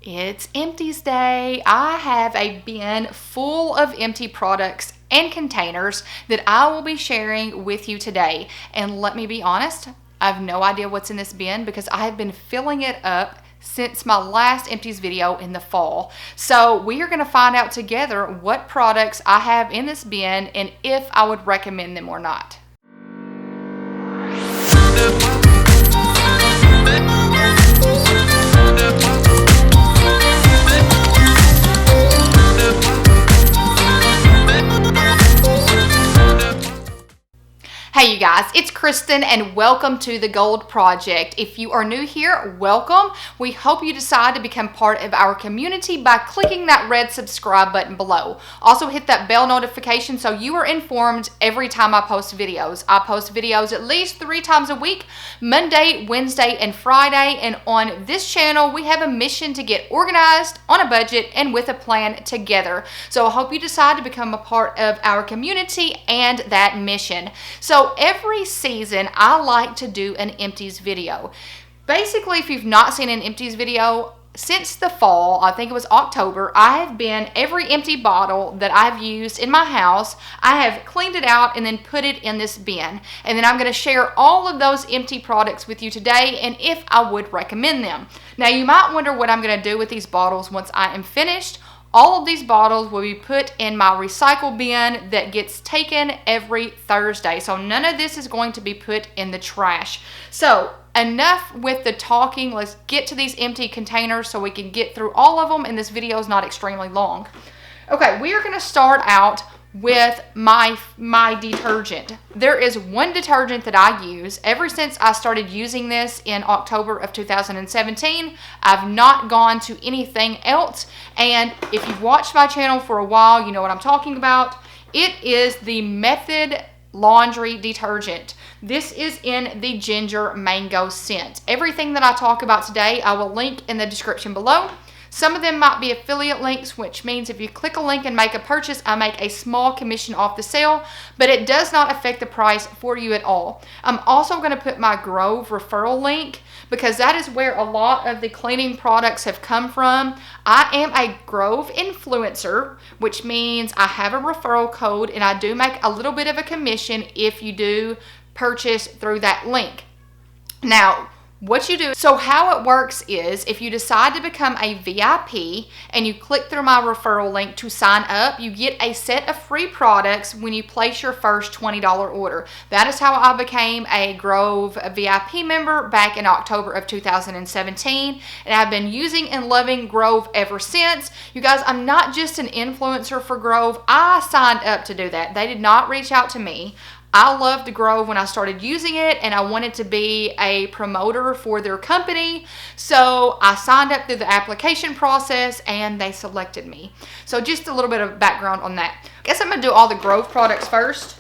It's Empties Day. I have a bin full of empty products and containers that I will be sharing with you today. And let me be honest, I have no idea what's in this bin because I have been filling it up since my last Empties video in the fall. So we are going to find out together what products I have in this bin and if I would recommend them or not. Hey you guys, it's Kristen and welcome to The Gold Project. If you are new here, welcome. We hope you decide to become part of our community by clicking that red subscribe button below. Also hit that bell notification so you are informed every time I post videos. I post videos at least 3 times a week, Monday, Wednesday, and Friday. And on this channel, we have a mission to get organized, on a budget, and with a plan together. So I hope you decide to become a part of our community and that mission. So every season, I like to do an Empties video. Basically, if you've not seen an Empties video, since the fall, I think it was October, I have been every empty bottle that I've used in my house, I have cleaned it out and then put it in this bin. And then I'm going to share all of those empty products with you today and if I would recommend them. Now, you might wonder what I'm going to do with these bottles once I am finished. All of these bottles will be put in my recycle bin that gets taken every Thursday. So none of this is going to be put in the trash. So enough with the talking. Let's get to these empty containers so we can get through all of them and this video is not extremely long. Okay, we are going to start out with my detergent. There is one detergent that I use. Ever since I started using this in October of 2017, I've not gone to anything else. And if you've watched my channel for a while, you know what I'm talking about. It is the Method laundry detergent. This is in the ginger mango scent. Everything that I talk about today, I will link in the description below. Some of them might be affiliate links, which means if you click a link and make a purchase, I make a small commission off the sale, but it does not affect the price for you at all. I'm also going to put my Grove referral link because that is where a lot of the cleaning products have come from. I am a Grove influencer, which means I have a referral code and I do make a little bit of a commission if you do purchase through that link. Now, what you do, so how it works is if you decide to become a VIP and you click through my referral link to sign up, you get a set of free products when you place your first $20 order. That is how I became a Grove VIP member back in October of 2017. And I've been using and loving Grove ever since. You guys, I'm not just an influencer for Grove. I signed up to do that. They did not reach out to me. I loved Grove when I started using it and I wanted to be a promoter for their company. So I signed up through the application process and they selected me. So just a little bit of background on that. I guess I'm going to do all the Grove products first.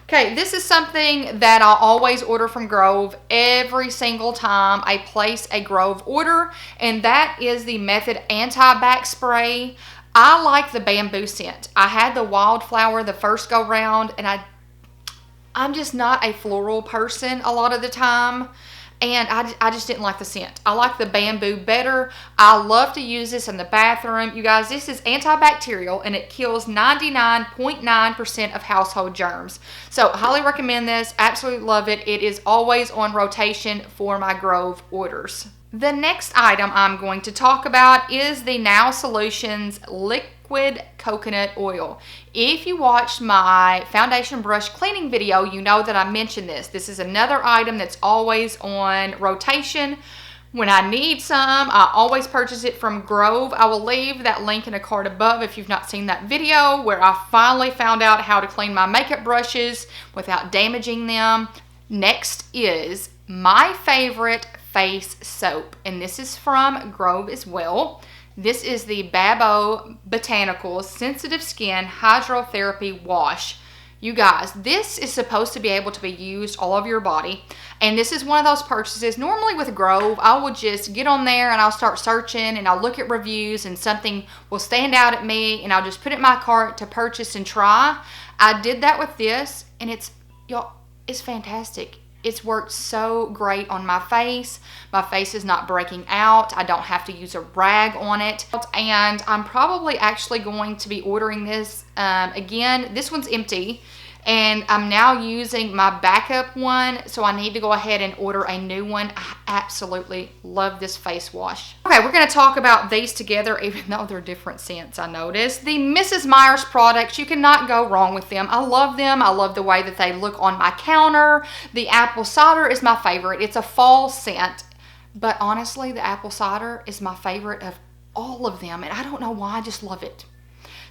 Okay, this is something that I always order from Grove every single time I place a Grove order, and that is the Method Anti-Back Spray. I like the bamboo scent. I had the wildflower the first go round and I'm just not a floral person a lot of the time, and I just didn't like the scent. I like the bamboo better. I love to use this in the bathroom. You guys, this is antibacterial, and it kills 99.9% of household germs. So highly recommend this. Absolutely love it. It is always on rotation for my Grove orders. The next item I'm going to talk about is the Now Solutions Liquid Coconut Oil. If you watched my foundation brush cleaning video, you know that I mentioned this. This is another item that's always on rotation. When I need some, I always purchase it from Grove. I will leave that link in a card above if you've not seen that video where I finally found out how to clean my makeup brushes without damaging them. Next is my favorite face soap, and this is from Grove as well. This is the Babo Botanicals Sensitive Skin Hydrotherapy Wash. You guys, this is supposed to be able to be used all over your body, and this is one of those purchases. Normally with Grove, I will just get on there and I'll start searching and I'll look at reviews and something will stand out at me and I'll just put it in my cart to purchase and try. I did that with this and it's fantastic. It's worked so great on my face. My face is not breaking out. I don't have to use a rag on it. And I'm probably actually going to be ordering this again. This one's empty. And I'm now using my backup one, so I need to go ahead and order a new one. I absolutely love this face wash. Okay, we're going to talk about these together, even though they're different scents, I noticed. The Mrs. Meyer's products, you cannot go wrong with them. I love them. I love the way that they look on my counter. The apple cider is my favorite. It's a fall scent, but honestly, the apple cider is my favorite of all of them, and I don't know why, I just love it.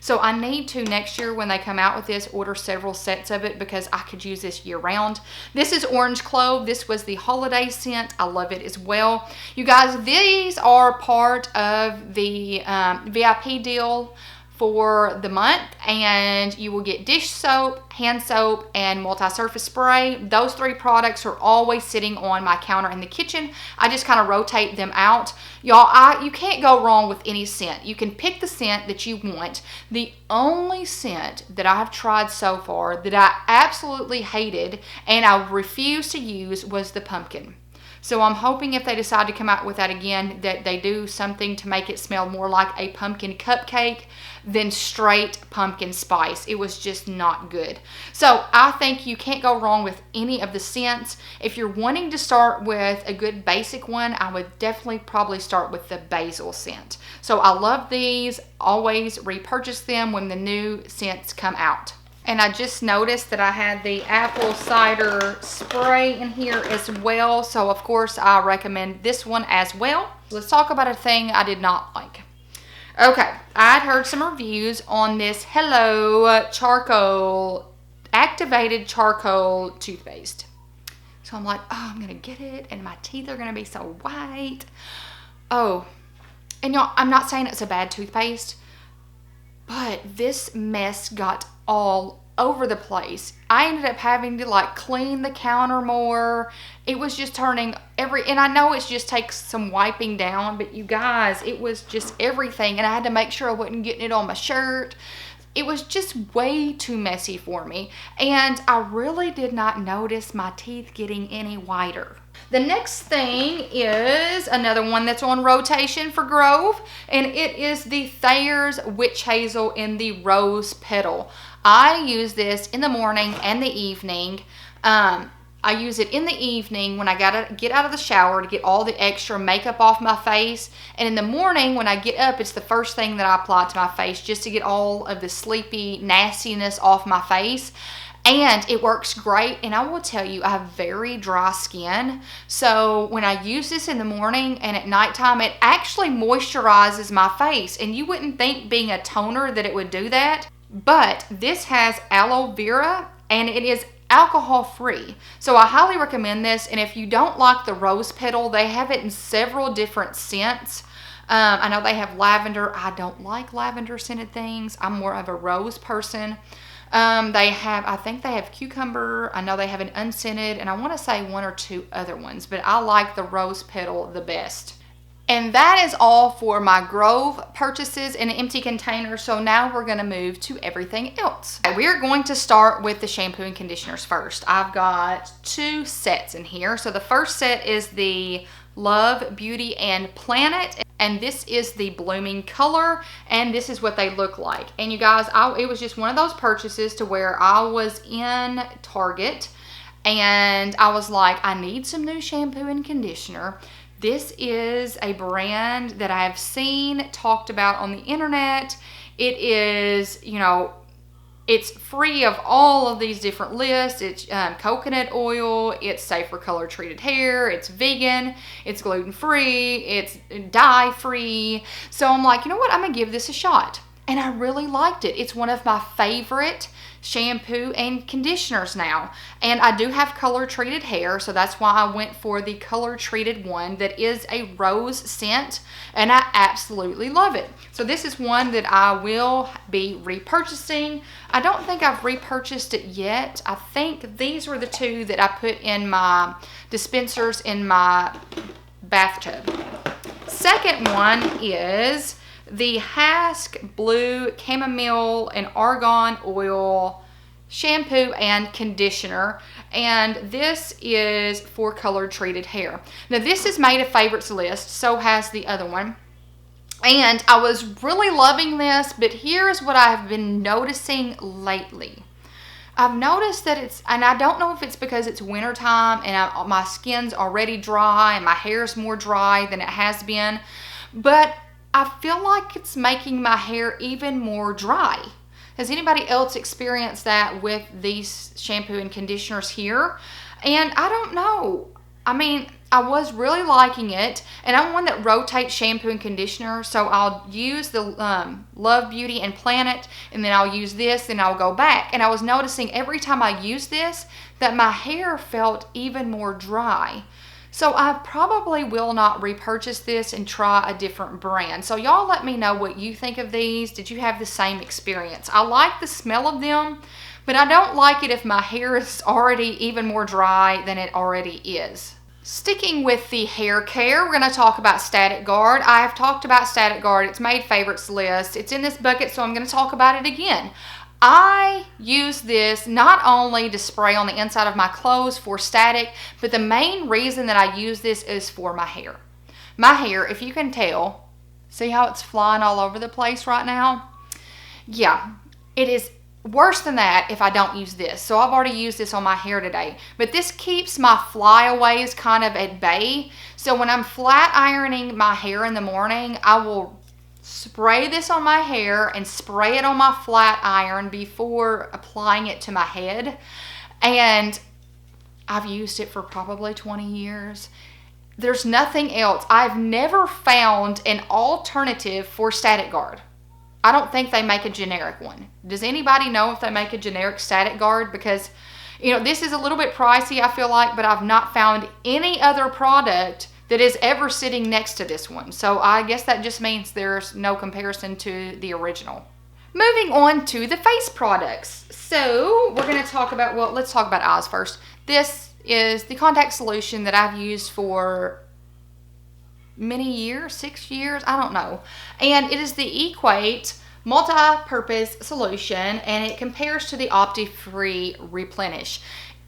So I need to, next year when they come out with this, order several sets of it because I could use this year round. This is Orange Clove. This was the holiday scent. I love it as well. You guys, these are part of the VIP deal for the month, and you will get dish soap, hand soap, and multi-surface spray. Those 3 products are always sitting on my counter in the kitchen. I just kind of rotate them out. Y'all, you can't go wrong with any scent. You can pick the scent that you want. The only scent that I have tried so far that I absolutely hated and I refuse to use was the pumpkin. So I'm hoping if they decide to come out with that again, that they do something to make it smell more like a pumpkin cupcake than straight pumpkin spice. It was just not good. So I think you can't go wrong with any of the scents. If you're wanting to start with a good basic one, I would definitely probably start with the basil scent. So I love these, always repurchase them when the new scents come out. And I just noticed that I had the apple cider spray in here as well. So of course I recommend this one as well. Let's talk about a thing I did not like. Okay, I'd heard some reviews on this Hello charcoal, activated charcoal toothpaste. So I'm like, oh, I'm gonna get it and my teeth are gonna be so white. Oh, and y'all, I'm not saying it's a bad toothpaste, but this mess got all over the place. I ended up having to like clean the counter more. It was just turning and I know it just takes some wiping down, but you guys, it was just everything. And I had to make sure I wasn't getting it on my shirt. It was just way too messy for me. And I really did not notice my teeth getting any whiter. The next thing is another one that's on rotation for Grove, and it is the Thayer's Witch Hazel in the Rose Petal. I use this in the morning and the evening. I use it in the evening when I gotta get out of the shower to get all the extra makeup off my face. And in the morning when I get up, it's the first thing that I apply to my face just to get all of the sleepy nastiness off my face. And it works great, and I will tell you, I have very dry skin. So when I use this in the morning and at nighttime, it actually moisturizes my face. And you wouldn't think being a toner that it would do that. But this has aloe vera, and it is alcohol free. So I highly recommend this. And if you don't like the rose petal, they have it in several different scents. I know they have lavender. I don't like lavender scented things. I'm more of a rose person. I think they have cucumber. I know they have an unscented, and I want to say 1 or 2 other ones, but I like the rose petal the best. And that is all for my Grove purchases in an empty container. So now we're going to move to everything else. We're going to start with the shampoo and conditioners first. I've got 2 sets in here. So the first set is the Love, Beauty, and Planet. And this is the blooming color, and this is what they look like. And you guys, it was just one of those purchases to where I was in Target and I was like, I need some new shampoo and conditioner. This is a brand that I've seen talked about on the internet. It is, it's free of all of these different lists. It's coconut oil, it's safe for color treated hair, it's vegan, it's gluten free, it's dye free. So I'm like, you know what, I'm gonna give this a shot. And I really liked it. It's one of my favorite shampoo and conditioners now. And I do have color treated hair, so that's why I went for the color treated one that is a rose scent, and I absolutely love it. So this is one that I will be repurchasing. I don't think I've repurchased it yet. I think these were the 2 that I put in my dispensers in my bathtub. Second one is the Hask Blue Chamomile and Argan Oil shampoo and conditioner, and this is for color treated hair. Now this is made a favorites list, so has the other one. And I was really loving this, but here's what I've been noticing lately. I've noticed that and I don't know if it's because it's wintertime and my skin's already dry and my hair's more dry than it has been, but I feel like it's making my hair even more dry. Has anybody else experienced that with these shampoo and conditioners here? And I don't know. I mean, I was really liking it, and I'm one that rotates shampoo and conditioner, so I'll use the Love Beauty and Planet, and then I'll use this, and I'll go back. And I was noticing every time I used this that my hair felt even more dry. So I probably will not repurchase this and try a different brand. So y'all let me know what you think of these. Did you have the same experience? I like the smell of them, but I don't like it if my hair is already even more dry than it already is. Sticking with the hair care, we're going to talk about Static Guard. I have talked about Static Guard. It's made favorites list. It's in this bucket, so I'm going to talk about it again. I use this not only to spray on the inside of my clothes for static, but the main reason that I use this is for my hair. My hair, if you can tell, see how it's flying all over the place right now? Yeah, it is worse than that if I don't use this. So I've already used this on my hair today. But this keeps my flyaways kind of at bay. So when I'm flat ironing my hair in the morning, I will spray this on my hair and spray it on my flat iron before applying it to my head. And I've used it for probably 20 years. There's nothing else. I've never found an alternative for Static Guard. I don't think they make a generic one. Does anybody know if they make a generic Static Guard? Because, you know, this is a little bit pricey, I feel like, but I've not found any other product that is ever sitting next to this one. So I guess that just means there's no comparison to the original. Moving on to the face products. So we're going to talk about, well, let's talk about eyes first. This is the contact solution that I've used for many years, 6 years, I don't know. And it is the Equate multi-purpose solution, and it compares to the Opti-Free Replenish.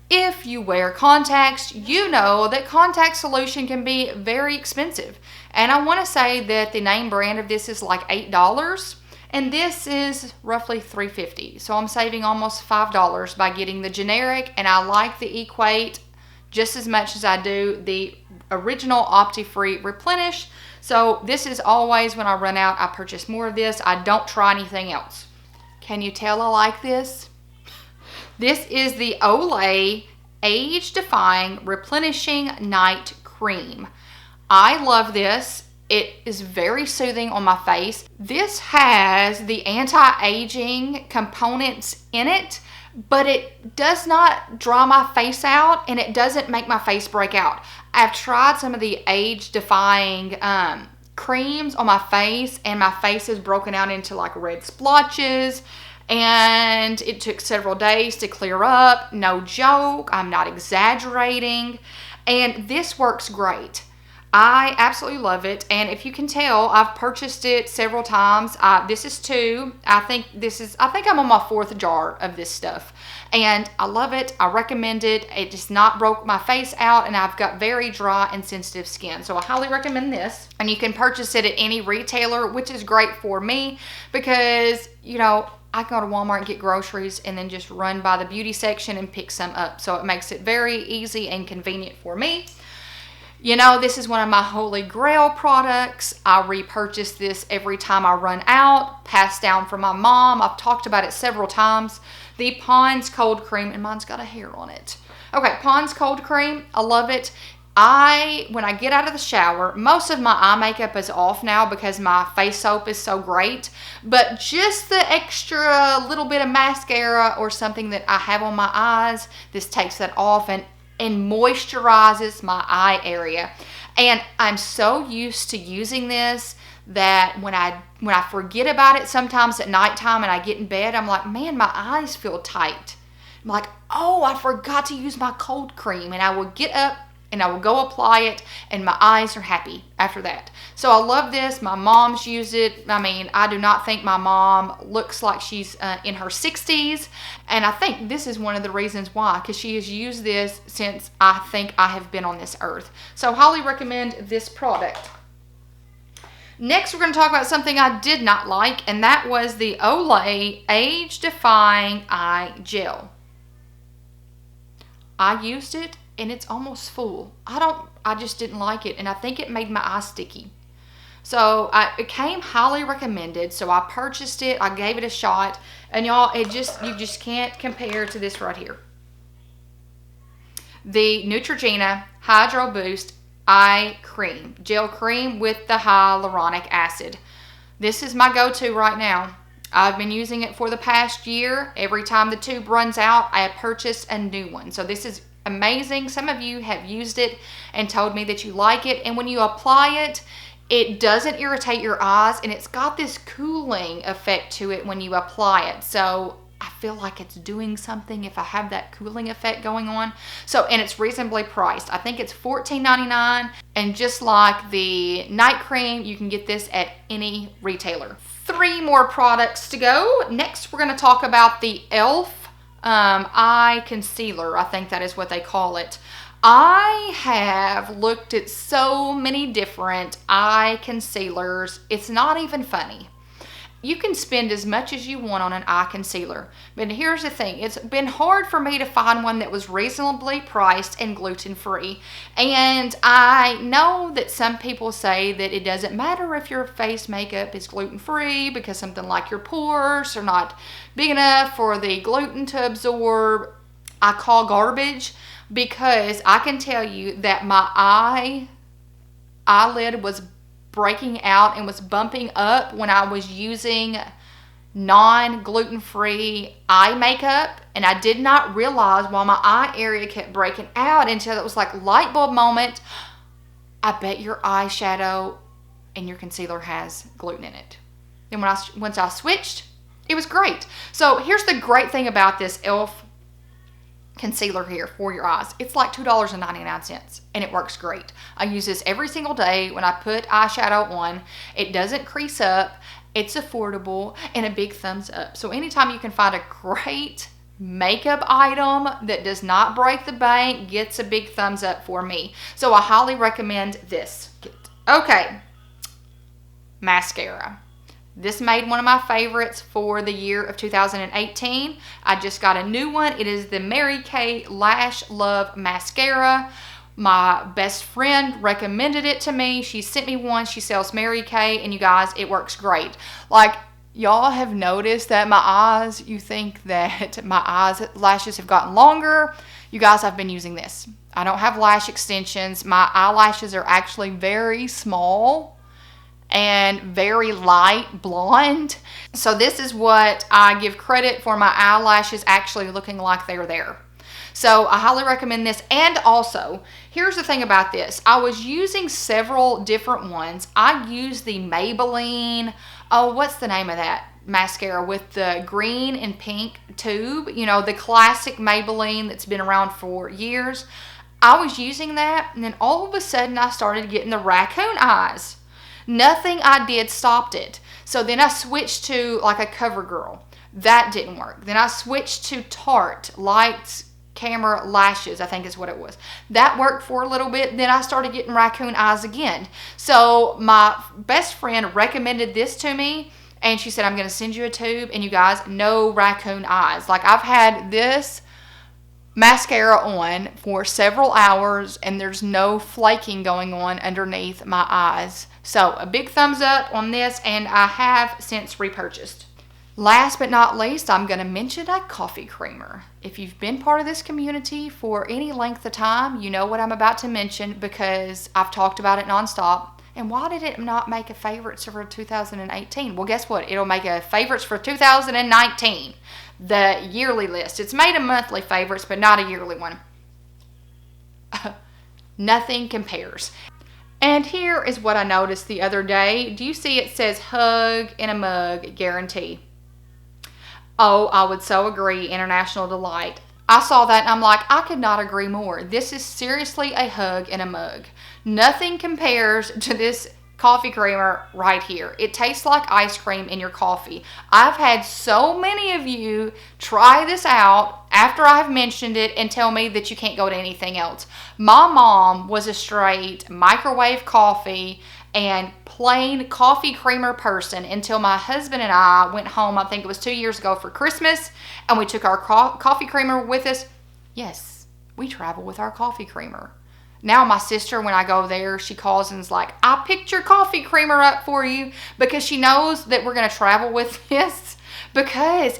If you wear contacts, you know that contact solution can be very expensive. And I want to say that the name brand of this is like $8, and this is roughly $3.50. So I'm saving almost $5 by getting the generic, and I like the Equate just as much as I do the original Opti-Free Replenish. So this is always, when I run out, I purchase more of this. I don't try anything else. Can you tell I like this? This is the Olay Age Defying Replenishing Night Cream. I love this. It is very soothing on my face. This has the anti-aging components in it, but it does not dry my face out, and it doesn't make my face break out. I've tried some of the age-defying creams on my face, and my face is broken out into like red splotches, and it took several days to clear up. No joke, I'm not exaggerating, and this works great. I absolutely love it, and if you can tell, I've purchased it several times. This is 2. I think I'm on my 4th jar of this stuff, and I love it. I recommend it. It just not broke my face out, and I've got very dry and sensitive skin, so I highly recommend this. And you can purchase it at any retailer, which is great for me because, you know, I can go to Walmart and get groceries and then just run by the beauty section and pick some up, so it makes it very easy and convenient for me. You know, this is one of my holy grail products. I repurchase this every time I run out, passed down from my mom. I've talked about it several times. The Pond's Cold Cream, and mine's got a hair on it. Okay, Pond's Cold Cream, I love it. When I get out of the shower, most of my eye makeup is off now because my face soap is so great, but just the extra little bit of mascara or something that I have on my eyes, this takes that off and moisturizes my eye area. And I'm so used to using this that when I forget about it sometimes at nighttime and I get in bed, I'm like, man, my eyes feel tight. I'm like, oh, I forgot to use my cold cream. And I will get up and I will go apply it, and my eyes are happy after that. So I love this. My mom's used it. I mean, I do not think my mom looks like she's in her 60s, and I think this is one of the reasons why, because she has used this since I think I have been on this earth. So highly recommend this product. Next, we're going to talk about something I did not like, and that was the Olay Age Defying Eye Gel. I used it, and it's almost full. I just didn't like it, and I think it made my eye sticky. So it came highly recommended, so I purchased it. I gave it a shot, and y'all, you just can't compare to this right here. The Neutrogena Hydro Boost Eye Cream, gel cream with the hyaluronic acid. This is my go-to right now. I've been using it for the past year. Every time the tube runs out, I purchase a new one. So this is amazing. Some of you have used it and told me that you like it. And when you apply it, it doesn't irritate your eyes, and it's got this cooling effect to it when you apply it. So I feel like it's doing something if I have that cooling effect going on. So, and it's reasonably priced. I think it's $14.99. And just like the night cream, you can get this at any retailer. 3 more products to go. Next, we're going to talk about the e.l.f. Eye Concealer. I think that is what they call it. I have looked at so many different eye concealers. It's not even funny. You can spend as much as you want on an eye concealer. But here's the thing. It's been hard for me to find one that was reasonably priced and gluten-free. And I know that some people say that it doesn't matter if your face makeup is gluten-free because something like your pores are not big enough for the gluten to absorb. I call garbage, because I can tell you that my eyelid was breaking out and was bumping up when I was using non-gluten-free eye makeup, and I did not realize why my eye area kept breaking out until it was like light bulb moment. I bet your eyeshadow and your concealer has gluten in it. And once I switched, it was great. So here's the great thing about this e.l.f. concealer here for your eyes. It's like $2.99, and it works great. I use this every single day when I put eyeshadow on. It doesn't crease up, it's affordable, and a big thumbs up. So anytime you can find a great makeup item that does not break the bank, gets a big thumbs up for me. So I highly recommend this. Okay, mascara. This made one of my favorites for the year of 2018. I just got a new one. It is the Mary Kay Lash Love Mascara. My best friend recommended it to me. She sent me one. She sells Mary Kay, and you guys, it works great. Like, y'all have noticed that my eyes, you think that my lashes have gotten longer. You guys, I've been using this. I don't have lash extensions. My eyelashes are actually very small and very light blonde. So this is what I give credit for my eyelashes actually looking like they're there. So I highly recommend this. And also, here's the thing about this. I was using several different ones. I used the Maybelline, what's the name of that mascara with the green and pink tube? You know, the classic Maybelline that's been around for years. I was using that, and then all of a sudden I started getting the raccoon eyes. Nothing I did stopped it. So then I switched to like a CoverGirl. That didn't work. Then I switched to Tarte Light Camera Lashes, I think is what it was. That worked for a little bit. Then I started getting raccoon eyes again. So my best friend recommended this to me, and she said, I'm going to send you a tube, and you guys, no raccoon eyes. Like, I've had this mascara on for several hours, and there's no flaking going on underneath my eyes. So a big thumbs up on this, and I have since repurchased. Last but not least, I'm going to mention a coffee creamer. If you've been part of this community for any length of time, you know what I'm about to mention because I've talked about it nonstop. And why did it not make a favorites for 2018? Well, guess what? It'll make a favorites for 2019. The yearly list. It's made a monthly favorites, but not a yearly one. Nothing compares. And here is what I noticed the other day. Do you see it says hug in a mug guarantee? Oh, I would so agree. International Delight. I saw that and I'm like, I could not agree more. This is seriously a hug in a mug. Nothing compares to this coffee creamer right here. It tastes like ice cream in your coffee. I've had so many of you try this out after I've mentioned it and tell me that you can't go to anything else. My mom was a straight microwave coffee and plain coffee creamer person until my husband and I went home, I think it was 2 years ago for Christmas, and we took our coffee creamer with us. Yes, we travel with our coffee creamer. Now my sister, when I go there, she calls and is like, I picked your coffee creamer up for you, because she knows that we're going to travel with this, because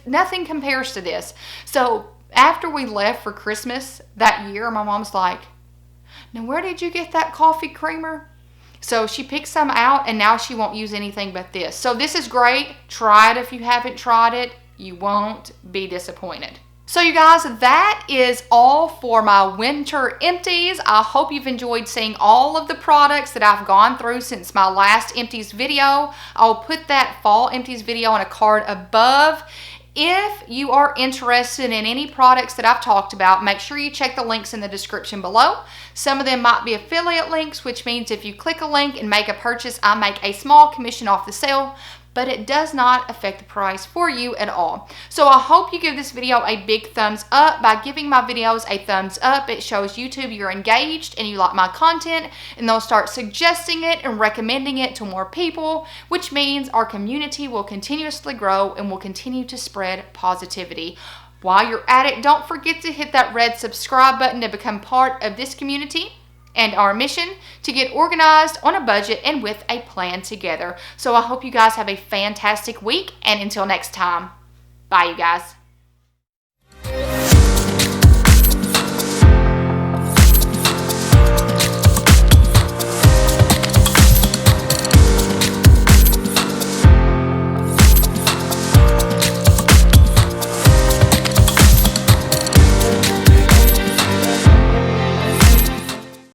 nothing compares to this. So after we left for Christmas that year, my mom's like, now where did you get that coffee creamer? So she picked some out and now she won't use anything but this. So this is great. Try it if you haven't tried it. You won't be disappointed. So you guys, that is all for my winter empties. I hope you've enjoyed seeing all of the products that I've gone through since my last empties video. I'll put that fall empties video on a card above. If you are interested in any products that I've talked about, make sure you check the links in the description below. Some of them might be affiliate links, which means if you click a link and make a purchase, I make a small commission off the sale, but it does not affect the price for you at all. So I hope you give this video a big thumbs up. By giving my videos a thumbs up, it shows YouTube you're engaged and you like my content, and they'll start suggesting it and recommending it to more people, which means our community will continuously grow and will continue to spread positivity. While you're at it, don't forget to hit that red subscribe button to become part of this community and our mission to get organized on a budget and with a plan together. So I hope you guys have a fantastic week, and until next time, bye you guys.